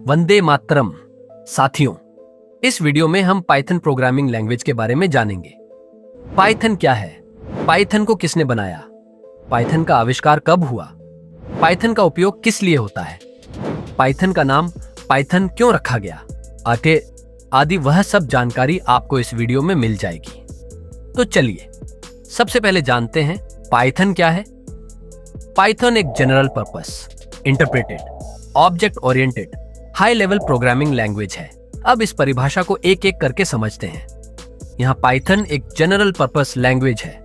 वंदे मातरम। साथियों, इस वीडियो में हम पाइथन प्रोग्रामिंग लैंग्वेज के बारे में जानेंगे। पाइथन क्या है? पाइथन को किसने बनाया? पाइथन का आविष्कार कब हुआ? पाइथन का उपयोग किस लिए होता है? पाइथन का नाम पाइथन क्यों रखा गया? आदि वह सब जानकारी आपको इस वीडियो में मिल जाएगी। तो चलिए सबसे पहले जानते हैं पाइथन क्या है। पाइथन एक general purpose, interpreted, object oriented, high level programming language है। अब इस परिभाषा को एक एक करके समझते हैं। यहाँ पाइथन एक जनरल पर्पस लैंग्वेज है।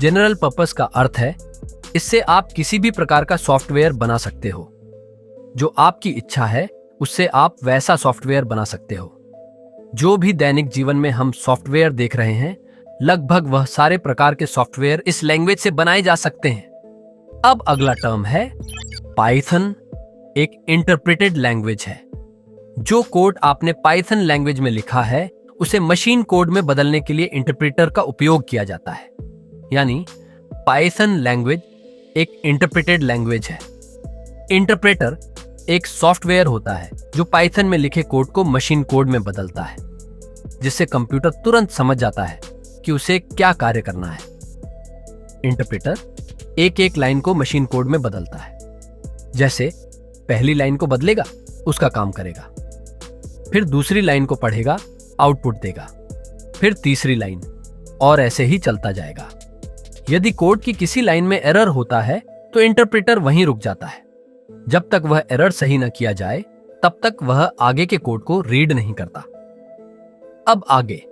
जनरल पर्पस का अर्थ है इससे आप किसी भी प्रकार का सॉफ्टवेयर बना सकते हो। जो आपकी इच्छा है उससे आप वैसा सॉफ्टवेयर बना सकते हो। जो भी दैनिक जीवन में हम सॉफ्टवेयर देख रहे हैं, लगभग वह सारे प्रकार के सॉफ्टवेयर इस लैंग्वेज से बनाए जा सकते हैं। अब अगला टर्म है पाइथन। एक इंटरप्रेटेड लैंग्वेज है। जो कोड आपने पाइथन लैंग्वेज में लिखा है उसे मशीन कोड में बदलने के लिए इंटरप्रेटर का उपयोग किया जाता है। यानी पाइथन लैंग्वेज एक इंटरप्रेटेड लैंग्वेज है। इंटरप्रेटर एक सॉफ्टवेयर होता है जो पाइथन में लिखे कोड को मशीन कोड में बदलता है, जिससे कंप्यूटर तुरंत समझ जाता है कि उसे क्या कार्य करना है। इंटरप्रेटर एक एक लाइन को मशीन कोड में बदलता है। जैसे पहली लाइन को बदलेगा, उसका काम करेगा, फिर दूसरी लाइन को पढ़ेगा, आउटपुट देगा, फिर तीसरी लाइन, और ऐसे ही चलता जाएगा। यदि कोड की किसी लाइन में एरर होता है तो इंटरप्रेटर वहीं रुक जाता है। जब तक वह एरर सही न किया जाए तब तक वह आगे के कोड को रीड नहीं करता। अब आगे,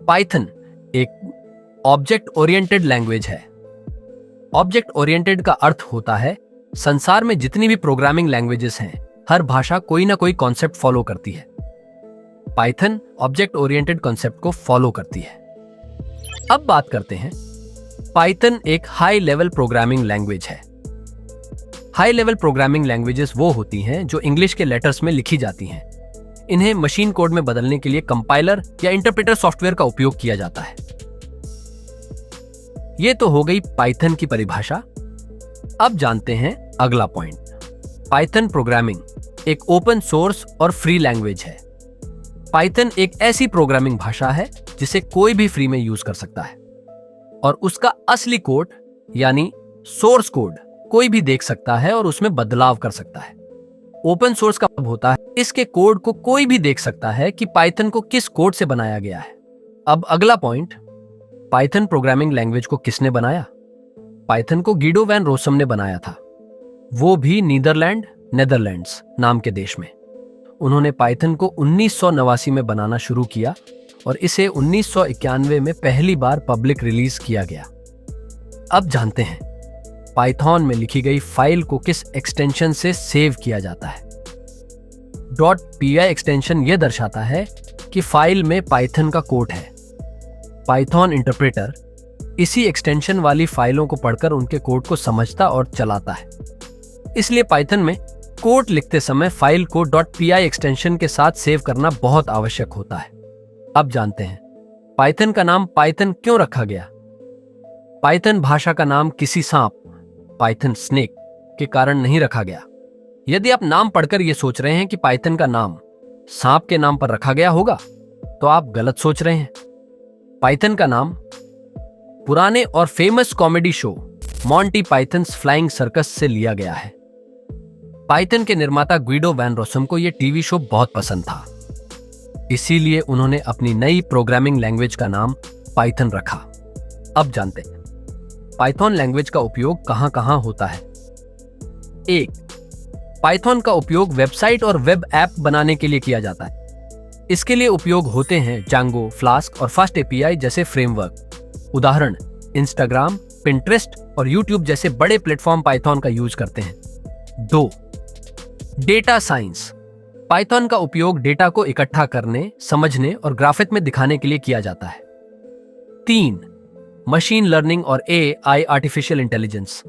पाइथन एक ऑब्जेक्ट ओरिएंटेड लैंग्वेज है। ऑब्जेक्ट ओरिएंटेड का अर्थ होता है संसार में जितनी भी प्रोग्रामिंग लैंग्वेजेस हैं, हर भाषा कोई ना कोई कॉन्सेप्ट फॉलो करती है। पाइथन ऑब्जेक्ट ओरिएंटेड कॉन्सेप्ट को फॉलो करती है। अब बात करते हैं, पाइथन एक हाई लेवल प्रोग्रामिंग लैंग्वेज है। हाई लेवल प्रोग्रामिंग लैंग्वेजेस वो होती हैं जो इंग्लिश के लेटर्स में लिखी जाती हैं। इन्हें मशीन कोड में बदलने के लिए कंपाइलर या इंटरप्रेटर सॉफ्टवेयर का उपयोग किया जाता है। ये तो हो गई पाइथन की परिभाषा। अब जानते हैं अगला पॉइंट। पाइथन प्रोग्रामिंग एक ओपन सोर्स और फ्री लैंग्वेज है। पाइथन एक ऐसी प्रोग्रामिंग भाषा है जिसे कोई भी फ्री में यूज कर सकता है, और उसका असली कोड यानी सोर्स कोड कोई भी देख सकता है और उसमें बदलाव कर सकता है। ओपन सोर्स का मतलब होता है इसके कोड को कोई भी देख सकता है कि पाइथन को किस कोड से बनाया गया है। अब अगला पॉइंट, पाइथन प्रोग्रामिंग लैंग्वेज को किसने बनाया? पाइथन को गिडो वैन रोसम ने बनाया था, वो भी नेदरलैंड्स नाम के देश में। उन्होंने पाइथन को 1989 में बनाना शुरू किया और इसे 1991 में पहली बार पब्लिक रिलीज किया गया। अब जानते हैं पाइथन में लिखी गई फाइल को किस एक्सटेंशन से सेव किया जाता है। .py एक्सटेंशन यह दर्शाता है कि फाइल में पाइथन का कोड है। पाइथन इंटरप्रेटर इसी एक्सटेंशन वाली फाइलों को पढ़कर उनके कोड को समझता और चलाता है। इसलिए पाइथन में कोड लिखते समय फाइल को .py एक्सटेंशन के साथ सेव करना बहुत आवश्यक होता है। अब जानते हैं पाइथन का नाम पाइथन क्यों रखा गया। पाइथन भाषा का नाम किसी सांप, पाइथन स्नेक, के कारण नहीं रखा गया। यदि आप नाम पढ़कर यह सोच रहे हैं कि पाइथन का नाम सांप के नाम पर रखा गया होगा तो आप गलत सोच रहे हैं। पाइथन का नाम पुराने और famous comedy show Monty pythons flying circus से लिया गया है। पाइथन के निर्माता गिडो वैन रोसम को यह टीवी शो बहुत पसंद था, इसीलिए उन्होंने अपनी नई प्रोग्रामिंग लैंग्वेज का नाम पाइथन रखा। अब जानते हैं पाइथन लैंग्वेज का उपयोग कहां कहां होता है। 1. पाइथन का उपयोग वेबसाइट और वेब ऐप बनाने के लिए किया जाता है। इसके लिए उपयोग होते हैं जांगो, फ्लास्क और फास्ट एपीआई जैसे फ्रेमवर्क। उदाहरण, इंस्टाग्राम, पिंटरेस्ट और यूट्यूब जैसे बड़े प्लेटफॉर्म पाइथन का यूज करते हैं। 2. Data science. पाइथन का उपयोग डेटा को इकट्ठा करने, समझने और ग्राफिक में दिखाने के लिए किया जाता है। 3. मशीन लर्निंग और एआई आर्टिफिशियल इंटेलिजेंस।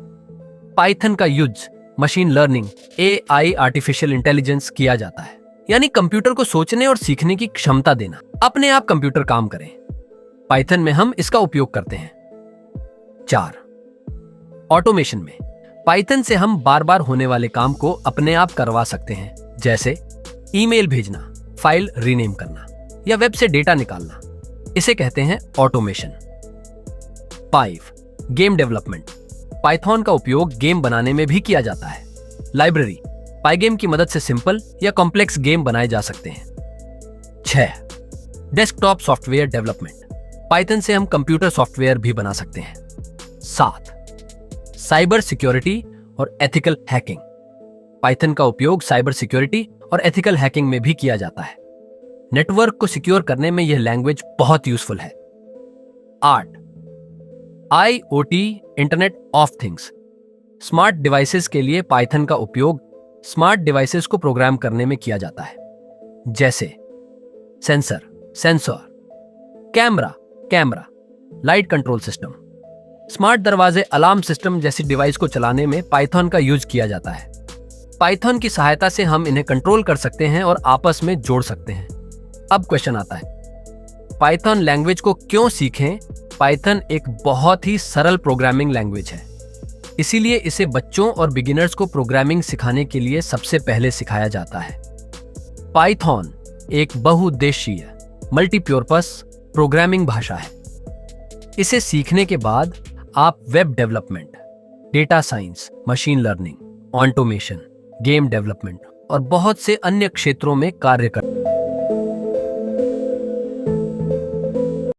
पाइथन का use machine learning, AI artificial intelligence किया जाता है, यानी कंप्यूटर को सोचने और सीखने की क्षमता देना, अपने आप कंप्यूटर काम करे। पाइथन में हम इसका उपयोग करते हैं। 4. ऑटोमेशन में पाइथन से हम बार बार होने वाले काम को अपने आप करवा सकते हैं, जैसे ईमेल भेजना, फाइल रीनेम करना या वेब से डेटा निकालना, इसे कहते हैं ऑटोमेशन। 5. Game development. पाइथन का उपयोग गेम बनाने में भी किया जाता है। लाइब्रेरी, पाइगेम की मदद से सिंपल या कॉम्प्लेक्स गेम बनाए जा सकते हैं। 6. Desktop software development. पाइथन से हम कंप्यूटर सॉफ्टवेयर भी बना सकते हैं। 7. साइबर सिक्योरिटी और एथिकल हैकिंग। पाइथन का उपयोग साइबर सिक्योरिटी और एथिकल हैकिंग में भी किया जाता है। नेटवर्क को सिक्योर करने में यह लैंग्वेज बहुत यूजफुल है। 8. IoT, internet of things. Smart devices के लिए पाइथन का उपयोग स्मार्ट डिवाइसेस को प्रोग्राम करने में किया जाता है, जैसे sensor, camera, light control system. Smart दरवाजे, अलार्म सिस्टम जैसी डिवाइस को चलाने में पाइथन का यूज किया जाता है। पाइथन की सहायता से हम इन्हें कंट्रोल कर सकते हैं और आपस में जोड़ सकते हैं। अब क्वेश्चन आता है, पाइथन लैंग्वेज को क्यों सीखें? पाइथन एक बहुत ही सरल प्रोग्रामिंग लैंग्वेज है, इसीलिए इसे बच्चों और बिगिनर्स को प्रोग्रामिंग सिखाने के लिए सबसे पहले सिखाया जाता है। पाइथन एक बहुउद्देशीय मल्टीपर्पस प्रोग्रामिंग भाषा है। इसे सीखने के बाद आप web development, data science, machine learning, automation, game development और बहुत से अन्य क्षेत्रों में कार्य कर